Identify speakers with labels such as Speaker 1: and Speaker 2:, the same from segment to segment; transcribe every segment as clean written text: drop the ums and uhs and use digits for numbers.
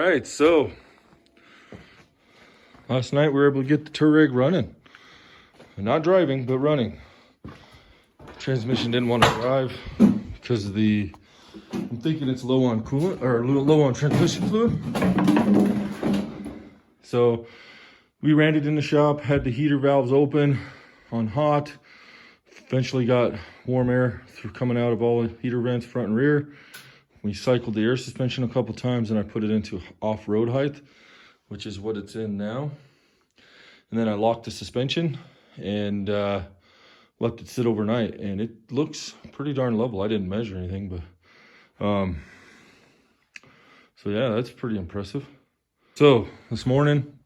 Speaker 1: right, so last night we were able to get the Touareg running. Not driving, but running. Transmission didn't want to drive because of the, I'm thinking it's low on coolant or low on transmission fluid. So we ran it in the shop, had the heater valves open on hot. Eventually got warm air coming out of all the heater vents, front and rear. We cycled the air suspension a couple times and I put it into off-road height, which is what it's in now. And then I locked the suspension and left it sit overnight, and it looks pretty darn level. I didn't measure anything, but so yeah, that's pretty impressive. So this morning,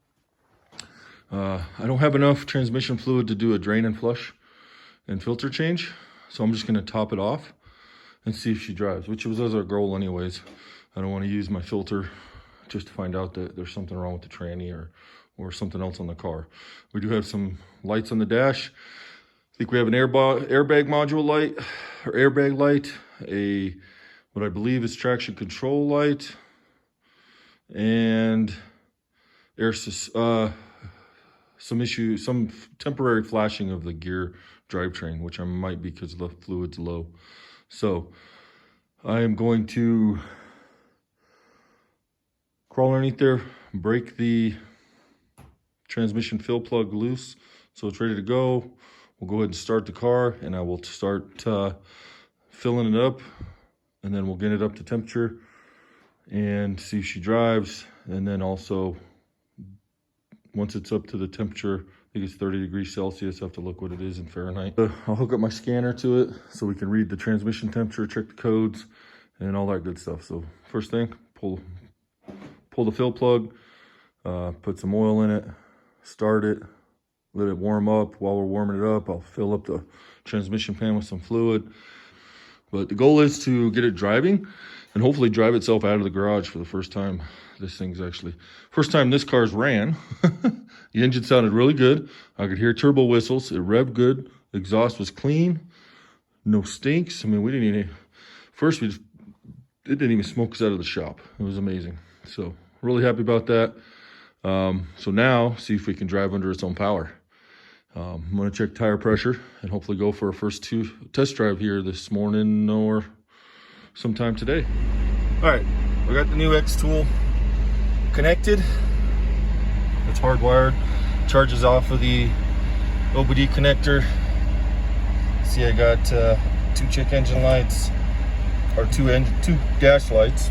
Speaker 1: I don't have enough transmission fluid to do a drain and flush and filter change, so I'm just gonna top it off and see if she drives, which was our goal anyways. I don't want to use my filter just to find out that there's something wrong with the tranny or something else on the car. We do have some lights on the dash. I think we have an airbag module light, or airbag light, what I believe is traction control light, and some temporary flashing of the gear drivetrain, which I might be because the fluid's low. So I am going to crawl underneath there, break the transmission fill plug loose so it's ready to go. We'll go ahead and start the car, and I will start filling it up, and then we'll get it up to temperature and see if she drives. And then also, once it's up to the temperature, I think it's 30 degrees Celsius. I have to look what it is in Fahrenheit. I'll hook up my scanner to it so we can read the transmission temperature, check the codes, and all that good stuff. So first thing, pull the fill plug, put some oil in it, start it, let it warm up. While we're warming it up, I'll fill up the transmission pan with some fluid. But the goal is to get it driving and hopefully drive itself out of the garage for the first time. First time this car's ran. The engine sounded really good. I could hear turbo whistles. It revved good. Exhaust was clean. No stinks. I mean, it didn't even smoke us out of the shop. It was amazing. So really happy about that. So now see if we can drive under its own power. I'm going to check tire pressure and hopefully go for our first test drive here this morning or sometime today. All right, we got the new X tool connected. It's hardwired, charges off of the OBD connector. See, I got two check engine lights, or two dash lights.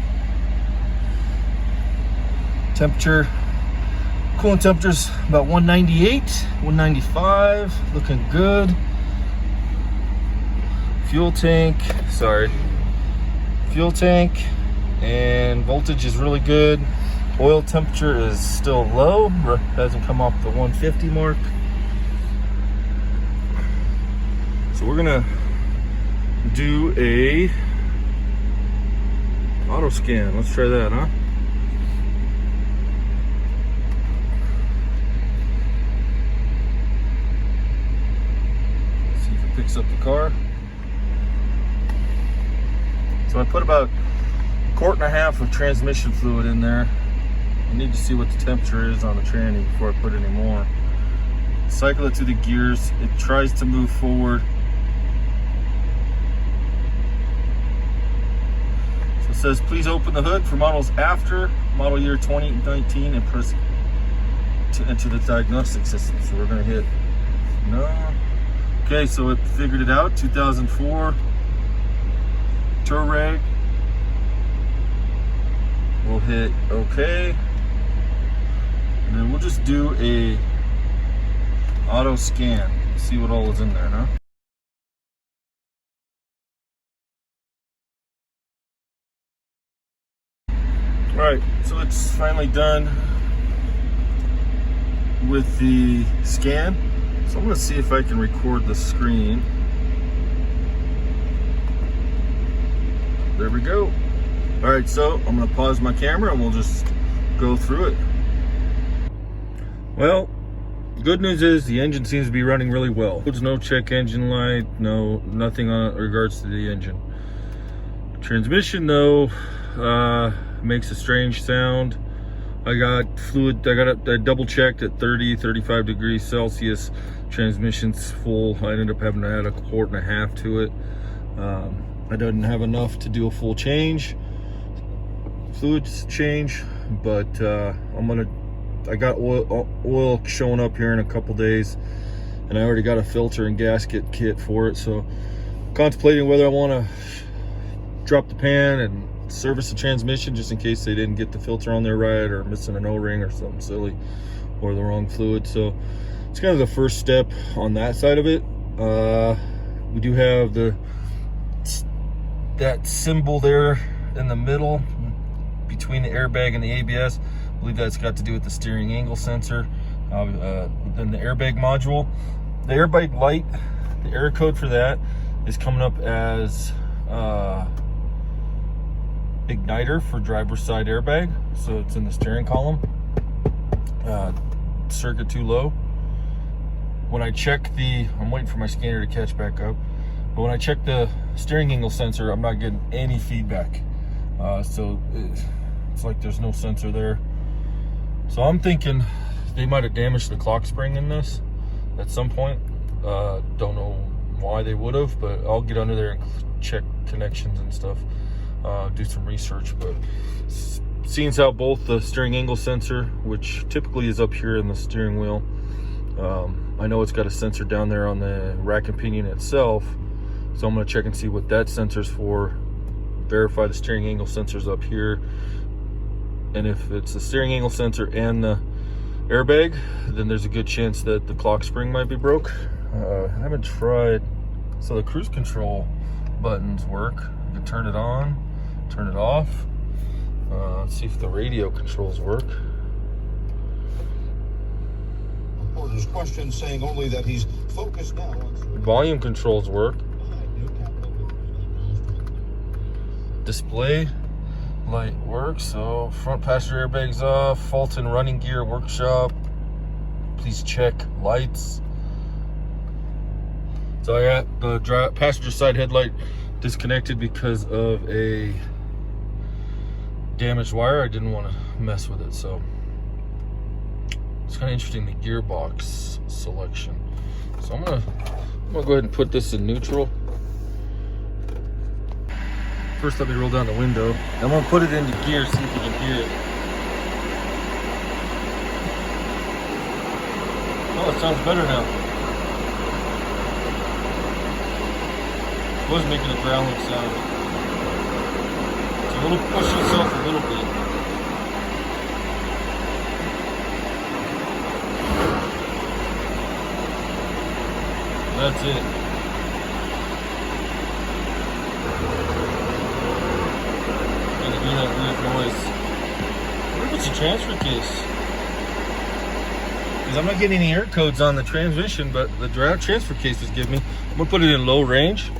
Speaker 1: Temperature, coolant temperature's about 198, 195, looking good. Fuel tank and voltage is really good. Oil temperature is still low, hasn't come off the 150 mark. So we're gonna do a auto scan. Let's try that, huh? See if it picks up the car. So I put about 1.5 quarts of transmission fluid in there. I need to see what the temperature is on the tranny before I put any more. Cycle it through the gears. It tries to move forward. So it says, please open the hood for models after model year 2019 and press to enter the diagnostic system. So we're gonna hit no. Okay, so it figured it out. 2004 Touareg. We'll hit OK. And then we'll just do a auto scan. See what all is in there, huh? All right, so it's finally done with the scan. So I'm gonna see if I can record the screen. There we go. All right, so I'm gonna pause my camera and we'll just go through it. Well, good news is the engine seems to be running really well. There's no check engine light, nothing on regards to the engine. Transmission though, makes a strange sound. I got fluid, I double checked at 35 degrees Celsius. Transmission's full. I ended up having to add 1.5 quarts to it. I didn't have enough to do a full change, fluids change, but I got oil showing up here in a couple days, and I already got a filter and gasket kit for it. So contemplating whether I want to drop the pan and service the transmission just in case they didn't get the filter on there right, or missing an O-ring or something silly, or the wrong fluid. So it's kind of the first step on that side of it. We do have that symbol there in the middle between the airbag and the ABS. I believe that's got to do with the steering angle sensor. Then the airbag module, the airbag light, the error code for that is coming up as igniter for driver's side airbag, so it's in the steering column. Circuit too low. When I check I'm waiting for my scanner to catch back up, but when I check the steering angle sensor, I'm not getting any feedback. So it's like there's no sensor there. So I'm thinking they might have damaged the clock spring in this at some point. Don't know why they would have, but I'll get under there and check connections and stuff. Do some research. But seeing as how both the steering angle sensor, which typically is up here in the steering wheel, I know it's got a sensor down there on the rack and pinion itself, so I'm going to check and see what that sensor's for, verify the steering angle sensor's up here, and if it's the steering angle sensor and the airbag, then there's a good chance that the clock spring might be broke. I haven't tried. So the cruise control buttons work. You can turn it on, turn it off. Let's see if the radio controls work.
Speaker 2: Reporter's question saying only that he's focused now on
Speaker 1: volume controls work. Display light works. So front passenger airbag's off. Fault in running gear workshop. Please check lights. So I got the passenger side headlight disconnected because of a damaged wire. I didn't want to mess with it, so it's kind of interesting, the gearbox selection. So I'm gonna go ahead and put this in neutral. First, let me roll down the window. I'm gonna put it into gear, see if you can hear it. Oh, it sounds better now. It was making a growling sound. So it'll push itself a little bit. That's it. Gotta hear that weird noise. I wonder if it's a transfer case. Because I'm not getting any air codes on the transmission, but the transfer case is giving me. I'm gonna put it in low range.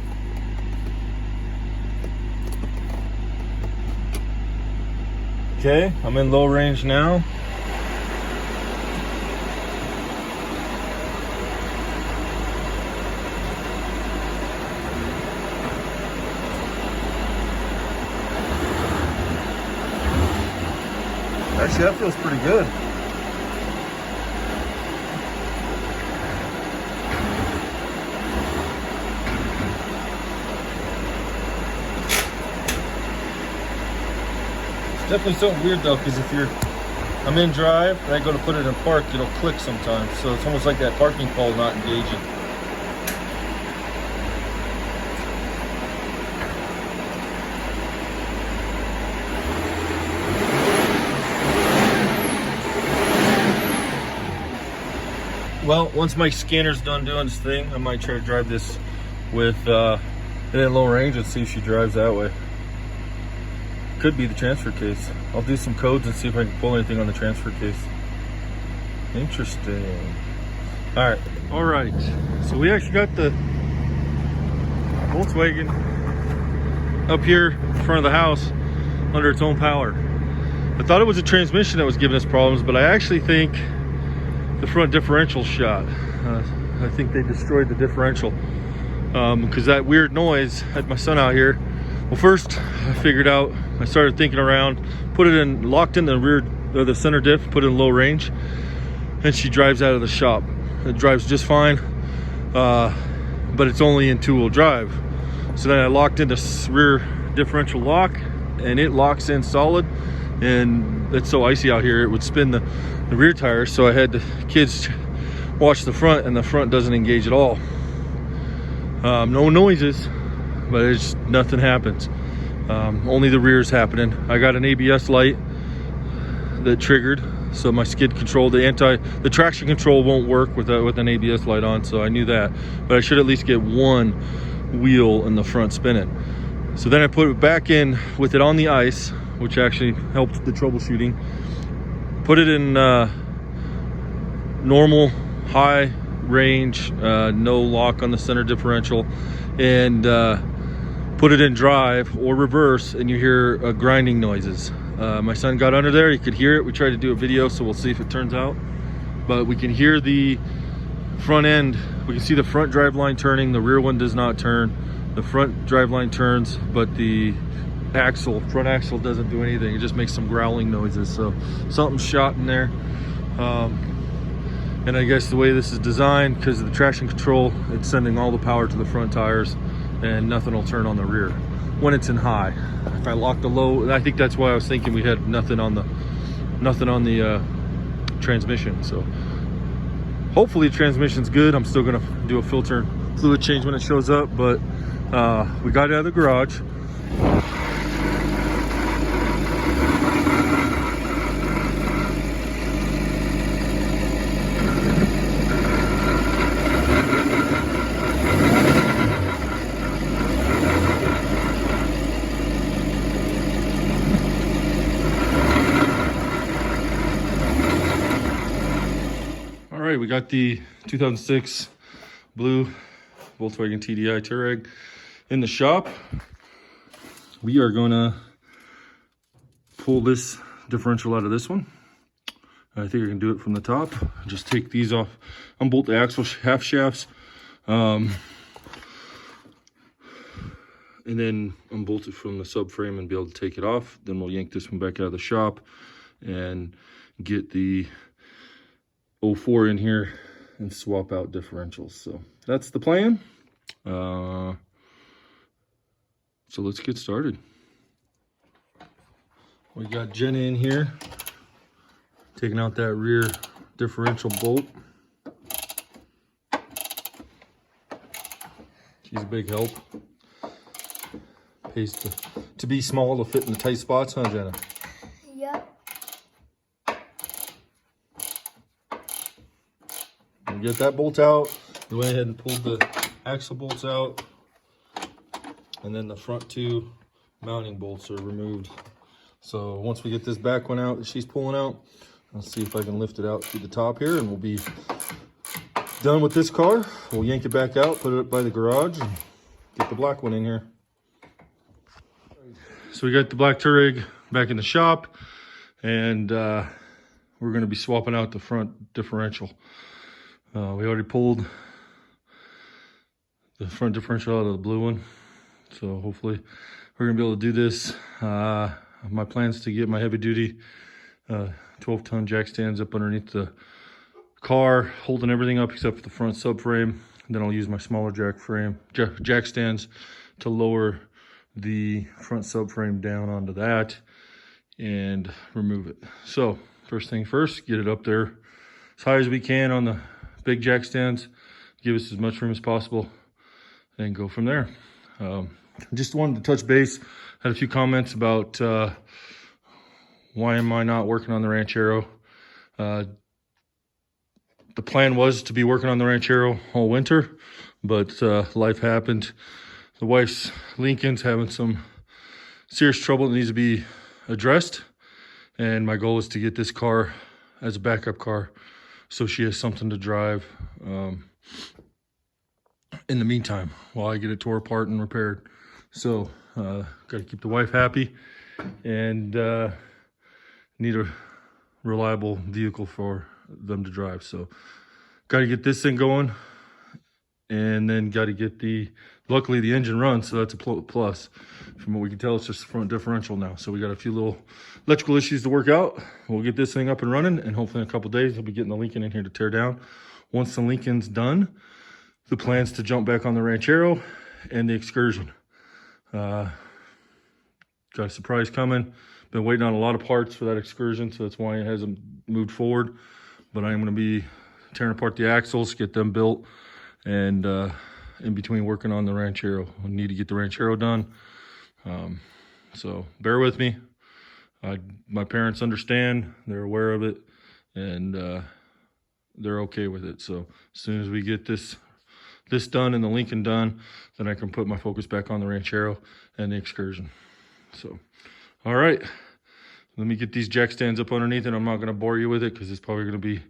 Speaker 1: Okay, I'm in low range now. Actually, that feels pretty good. Definitely something weird though, because if I'm in drive and I go to put it in park, it'll click sometimes. So it's almost like that parking pole not engaging. Well, once my scanner's done doing its thing, I might try to drive this with in low range and see if she drives that way. Could be the transfer case. I'll do some codes and see if I can pull anything on the transfer case. Interesting. All right. So we actually got the Volkswagen up here in front of the house under its own power. I thought it was a transmission that was giving us problems, but I actually think the front differential shot. I think they destroyed the differential because that weird noise. I had my son out here. Well, first I figured out, I started thinking around, put it in, locked in the rear the center diff, put it in low range, and she drives out of the shop. It drives just fine, but it's only in two-wheel drive. So then I locked into rear differential lock, and it locks in solid, and it's so icy out here it would spin the rear tires, so I had the kids watch the front, and the front doesn't engage at all. No noises, but it's nothing happens. Only the rear is happening. I got an ABS light that triggered, so my skid control, the traction control won't work with an ABS light on, so I knew that, but I should at least get one wheel in the front spinning. So then I put it back in with it on the ice, which actually helped the troubleshooting. Put it in normal high range, no lock on the center differential, and put it in drive or reverse, and you hear grinding noises. My son got under there, he could hear it. We tried to do a video, so we'll see if it turns out, but we can hear the front end. We can see the front drive line turning, the rear one does not turn. The front drive line turns, but the front axle doesn't do anything. It just makes some growling noises, so something's shot in there. And I guess the way this is designed, because of the traction control, it's sending all the power to the front tires, and nothing will turn on the rear when it's in high. If I lock the low, I think that's why I was thinking we had nothing on the transmission. So hopefully the transmission's good. I'm still gonna do a filter and fluid change when it shows up, but we got it out of the garage. All right, we got the 2006 blue Volkswagen TDI Touareg in the shop. We are gonna pull this differential out of this one. I think I can do it from the top. Just take these off, unbolt the axle half shafts, and then unbolt it from the subframe and be able to take it off. Then we'll yank this one back out of the shop and get the 04 in here and swap out differentials. So that's the plan. So let's get started. We got Jenna in here, taking out that rear differential bolt. She's a big help. Pays to be small to fit in the tight spots, huh, Jenna?
Speaker 3: Yep.
Speaker 1: And get that bolt out. We went ahead and pulled the axle bolts out, and then the front two mounting bolts are removed. So once we get this back one out that she's pulling out, I'll see if I can lift it out through the top here, and we'll be done with this car. We'll yank it back out, put it up by the garage, and get the black one in here. So we got the black Touareg back in the shop, and we're going to be swapping out the front differential. We already pulled the front differential out of the blue one, so hopefully we're going to be able to do this. My plan is to get my heavy duty 12-ton jack stands up underneath the car, holding everything up except for the front subframe. And then I'll use my smaller jack stands to lower the front subframe down onto that and remove it. So first thing first, get it up there as high as we can on the big jack stands, give us as much room as possible, and go from there. Just wanted to touch base. Had a few comments about why am I not working on the Ranchero. The plan was to be working on the Ranchero all winter, but life happened. The wife's Lincoln's having some serious trouble that needs to be addressed, and my goal is to get this car as a backup car so she has something to drive in the meantime while I get it tore apart and repaired. So got to keep the wife happy, and need a reliable vehicle for them to drive. So got to get this thing going and then got to get luckily the engine runs, so that's a plus. From what we can tell, it's just the front differential now. So we got a few little electrical issues to work out. We'll get this thing up and running, and hopefully in a couple days, I'll be getting the Lincoln in here to tear down. Once the Lincoln's done, the plan's to jump back on the Ranchero and the Excursion. Got a surprise coming. Been waiting on a lot of parts for that Excursion, so that's why it hasn't moved forward. But I am going to be tearing apart the axles, get them built, and in between working on the Ranchero. I need to get the Ranchero done. So bear with me. My parents understand, they're aware of it, and they're okay with it. So as soon as we get this done and the Lincoln done, then I can put my focus back on the Ranchero and the Excursion. So, all right, let me get these jack stands up underneath it. I'm not going to bore you with it because it's probably going to be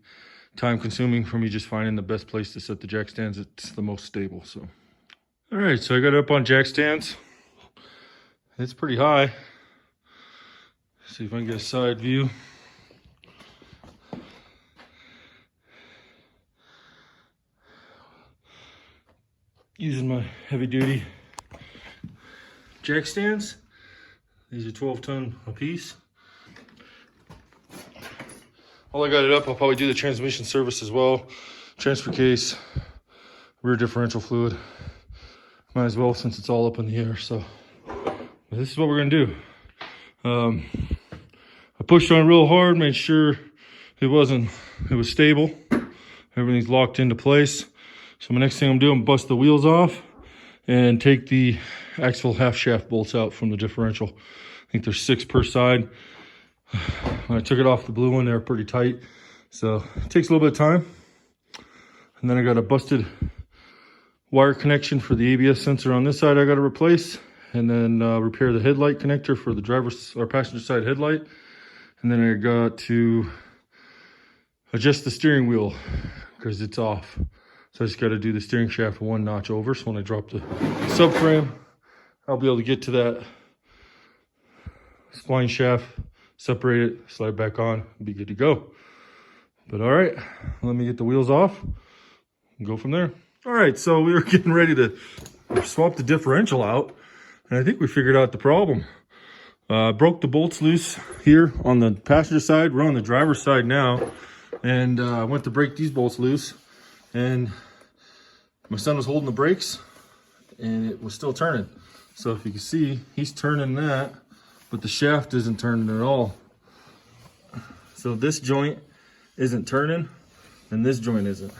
Speaker 1: time consuming for me just finding the best place to set the jack stands. It's the most stable. So, all right, so I got it up on jack stands. It's pretty high. See if I can get a side view. Using my heavy duty jack stands. These are 12-ton a piece. While I got it up, I'll probably do the transmission service as well. Transfer case, rear differential fluid. Might as well since it's all up in the air. So this is what we're gonna do. I pushed on it real hard, made sure it was stable. Everything's locked into place. So my next thing I'm doing, bust the wheels off and take the axle half shaft bolts out from the differential. I think there's 6 per side. When I took it off the blue one, they were pretty tight. So it takes a little bit of time. And then I got a busted wire connection for the ABS sensor on this side I got to replace. And then repair the headlight connector for the driver's or passenger side headlight. And then I got to adjust the steering wheel because it's off. So I just got to do the steering shaft 1 notch over. So when I drop the subframe, I'll be able to get to that spline shaft, separate it, slide back on, and be good to go. But all right, let me get the wheels off and go from there. All right, so we were getting ready to swap the differential out, and I think we figured out the problem. Broke the bolts loose here on the passenger side. We're on the driver's side now, and I went to break these bolts loose. And my son was holding the brakes and it was still turning. So if you can see, he's turning that, but the shaft isn't turning at all. So this joint isn't turning and this joint isn't.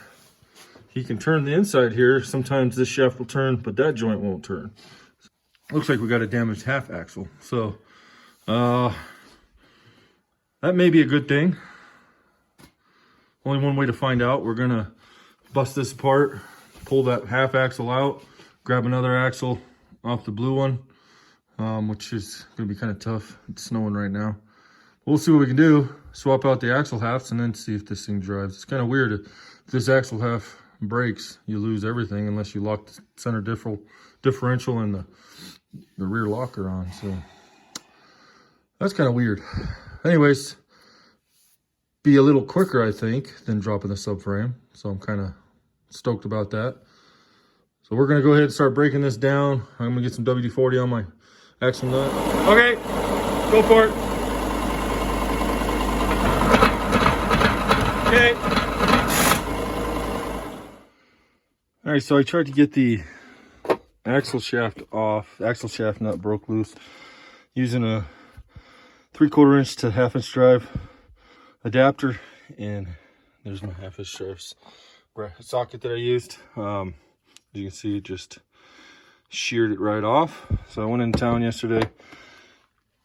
Speaker 1: He can turn the inside here. Sometimes this shaft will turn, but that joint won't turn. Looks like we got a damaged half axle. So that may be a good thing. Only one way to find out. We're gonna bust this apart, pull that half axle out, grab another axle off the blue one, which is gonna be kind of tough. It's snowing right now. We'll see what we can do. Swap out the axle halves and then see if this thing drives. It's kind of weird. If this axle half breaks, you lose everything unless you lock the center differential and the rear locker on. So that's kind of weird. Anyways, be a little quicker, I think, than dropping the subframe. So I'm kind of stoked about that. So we're gonna go ahead and start breaking this down. I'm gonna get some WD-40 on my axle nut. Okay, go for it. Okay. All right, so I tried to get the axle shaft off. Axle shaft nut broke loose using a 3/4 inch to 1/2 inch drive adapter, and there's my 1/2 inch drive socket that I used. As you can see, it just sheared it right off. So I went in town yesterday,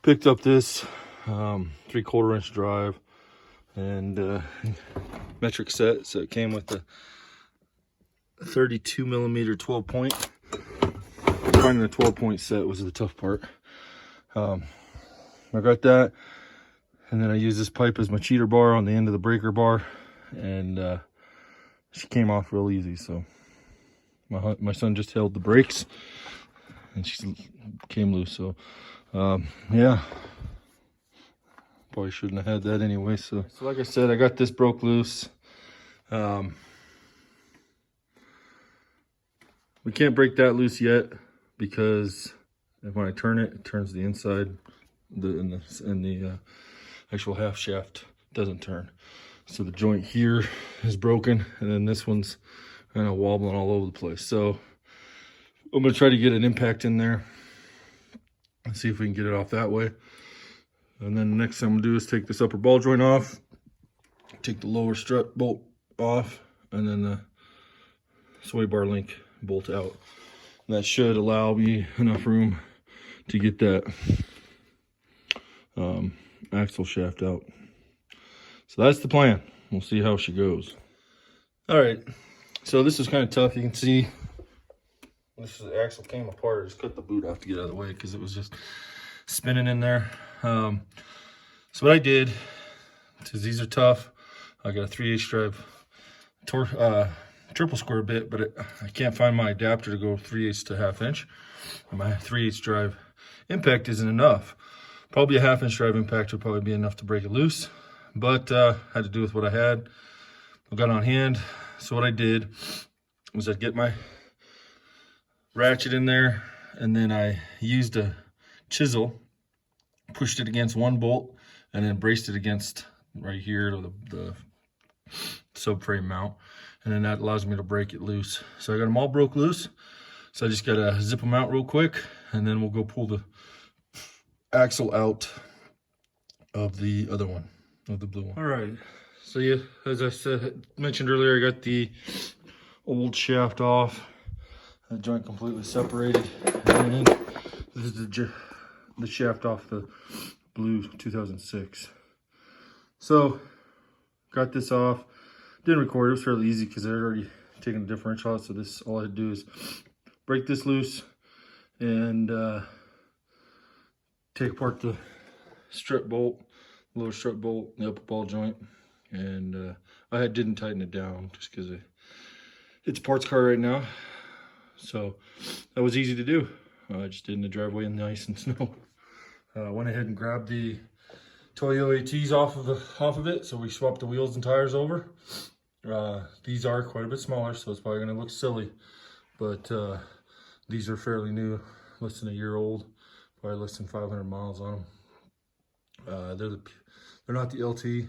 Speaker 1: picked up this 3/4 inch drive and metric set. So it came with the 32 millimeter 12 point. Finding the 12 point set was the tough part. I got that, and then I used this pipe as my cheater bar on the end of the breaker bar, and she came off real easy. So my son just held the brakes and she came loose. So yeah, probably shouldn't have had that anyway. So like I said, I got this broke loose. We can't break that loose yet because when I turn it, it turns the inside, and the actual half shaft doesn't turn. So the joint here is broken, and then this one's kind of wobbling all over the place. So I'm gonna try to get an impact in there and see if we can get it off that way. And then the next thing I'm gonna do is take this upper ball joint off, take the lower strut bolt off, and then the sway bar link bolt out. And that should allow me enough room to get that axle shaft out. So that's the plan. We'll see how she goes. All right, so this is kind of tough. You can see the axle came apart. I just cut the boot off to get out of the way because it was just spinning in there. So what I did, because these are tough, I got a 3/8 drive triple square bit, but I can't find my adapter to go 3/8 to 1/2 inch. And my 3/8 drive impact isn't enough. Probably a 1/2 inch drive impact would probably be enough to break it loose, but I had to do with what I had. I got on hand. So what I did was I'd get my ratchet in there, and then I used a chisel, pushed it against one bolt, and then braced it against right here to the subframe mount, and then that allows me to break it loose. So I got them all broke loose. So I just gotta zip them out real quick, and then we'll go pull the axle out of the other one, of the blue one. All right, so yeah, as I mentioned earlier, I got the old shaft off, the joint completely separated, and then this is the shaft off the blue 2006. So got this off, didn't record, it was fairly easy because I had already taken the differential out. So this, all I had to do is break this loose and take apart the strut bolt, lower strut bolt, the upper ball joint, and I didn't tighten it down just because it's a parts car right now. So that was easy to do. I just did in the driveway in the ice and snow. Went ahead and grabbed the Toyo ATs off of it, so we swapped the wheels and tires over. These are quite a bit smaller, so it's probably going to look silly, but these are fairly new, less than a year old, probably less than 500 miles on them. They're not the LT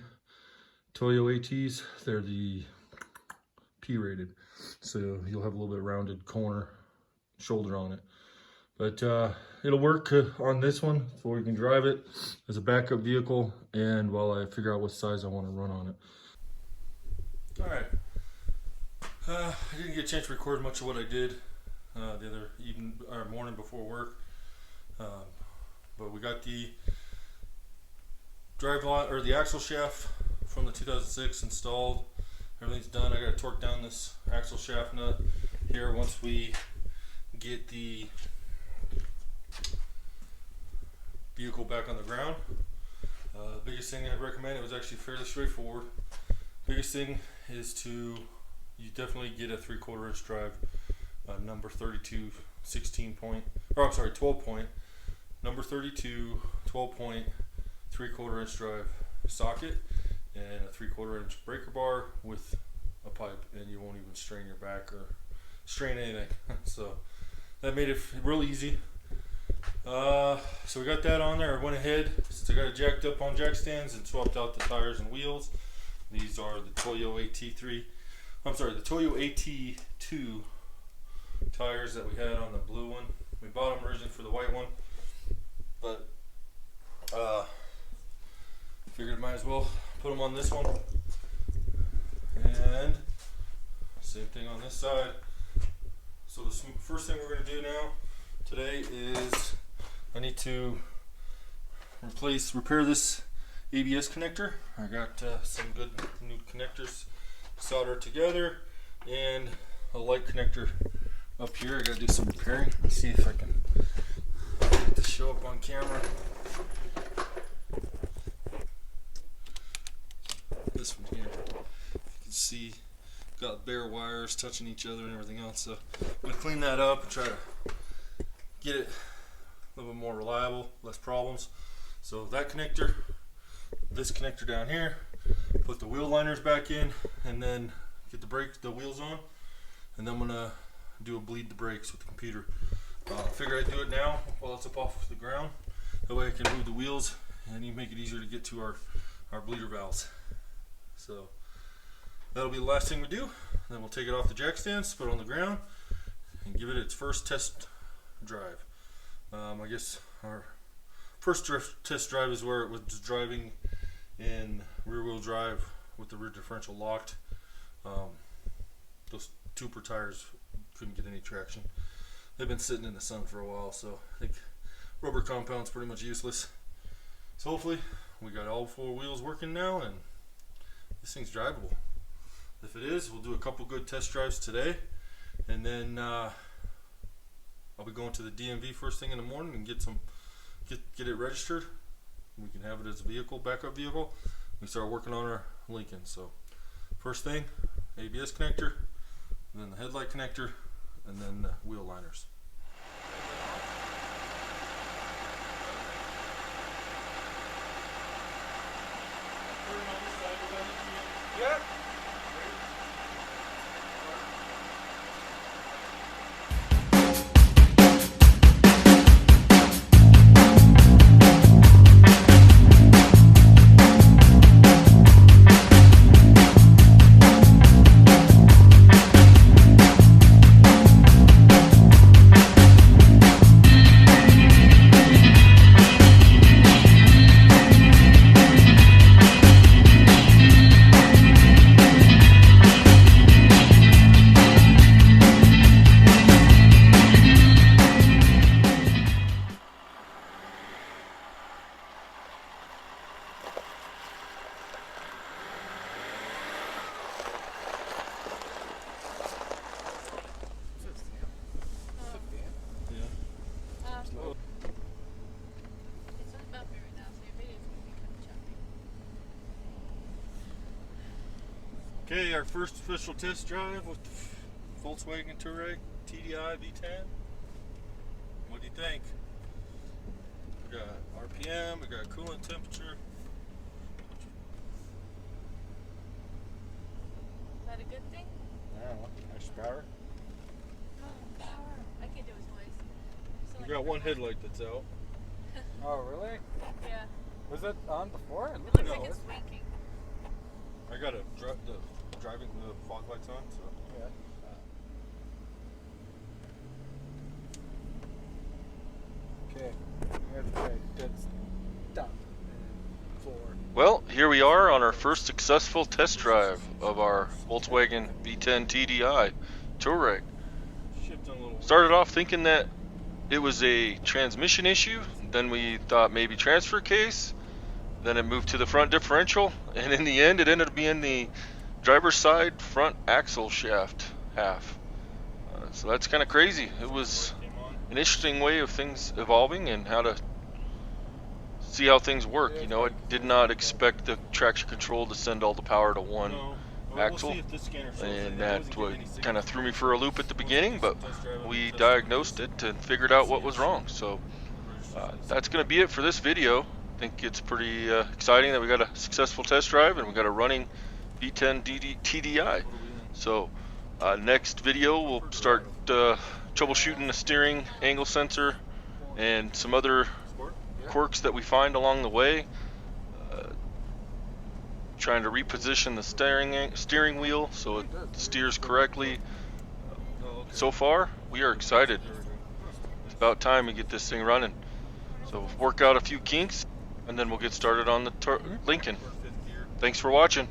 Speaker 1: Toyo ATs, they're the P rated, so you'll have a little bit rounded corner shoulder on it. But it'll work on this one, so we can drive it as a backup vehicle, and while I figure out what size I want to run on it. All right, I didn't get a chance to record much of what I did the other morning before work, but we got the the axle shaft from the 2006 installed. Everything's done. I got to torque down this axle shaft nut here once we get the vehicle back on the ground. Biggest thing I'd recommend, it was actually fairly straightforward. Biggest thing is you definitely get a 3/4 inch drive, number 32 12 point, number 32 12 point 3/4 inch drive socket, and a 3/4 inch breaker bar with a pipe, and you won't even strain your back or strain anything. So that made it real easy. So we got that on there. I went ahead, since I got it jacked up on jack stands, and swapped out the tires and wheels. These are the Toyo the Toyo AT2 tires that we had on the blue one. We bought them originally for the white one, but figured might as well put them on this one. And same thing on this side. So the first thing we're going to do now today is I need to repair this ABS connector. I got some good new connectors soldered together, and a light connector up here. I gotta do some repairing. Let's see if I can get this show up on camera. This one here, you can see got bare wires touching each other and everything else. So I'm gonna clean that up and try to get it a little bit more reliable, less problems. So that connector, this connector down here, put the wheel liners back in, and then get the wheels on, and then I'm gonna do a bleed the brakes with the computer. Figure I'd do it now while it's up off the ground. That way I can move the wheels and even make it easier to get to our bleeder valves. So that'll be the last thing we do. Then we'll take it off the jack stands, put it on the ground, and give it its first test drive. I guess our first test drive is where it was driving in rear wheel drive with the rear differential locked. Those Touareg tires couldn't get any traction. They've been sitting in the sun for a while, so I think rubber compound's pretty much useless. So hopefully we got all 4 wheels working now and this thing's drivable. If it is, we'll do a couple good test drives today, and then I'll be going to the DMV first thing in the morning and get it registered. We can have it as a vehicle, backup vehicle. We start working on our Lincoln. So first thing, ABS connector, then the headlight connector, and then the wheel liners. Yeah. Okay, our first official test drive with the Volkswagen Touareg TDI V10. What do you think? We got RPM, we got coolant temperature.
Speaker 3: Is that a good thing?
Speaker 4: Yeah, nice power.
Speaker 3: Oh, power. I can do his voice.
Speaker 1: We got one headlight that's out.
Speaker 4: Oh, really?
Speaker 3: Yeah.
Speaker 4: Was it on before?
Speaker 3: It looks
Speaker 1: No.
Speaker 3: like it's winking.
Speaker 1: I got the driving the fog lights on, so.
Speaker 4: Yeah. Okay. Good stuff. 4.
Speaker 5: Well, here we are on our first successful test drive of our Volkswagen V10 TDI Touareg.
Speaker 1: Shifting a little.
Speaker 5: Started off thinking that it was a transmission issue, then we thought maybe transfer case, then it moved to the front differential, and in the end it ended up being the driver's side front axle shaft half. So that's kind of crazy. It was an interesting way of things evolving and how to see how things work. You know, I did not expect the traction control to send all the power to one axle, and that kind of threw me for a loop at the beginning, but we diagnosed it and figured out what was wrong. So that's going to be it for this video. I think it's pretty exciting that we got a successful test drive and we got a running V10 TDI. So next video we'll start troubleshooting the steering angle sensor and some other quirks that we find along the way, trying to reposition the steering wheel so it steers correctly. So far we are excited. It's about time we get this thing running. So work out a few kinks and then we'll get started on the Lincoln. Thanks for watching.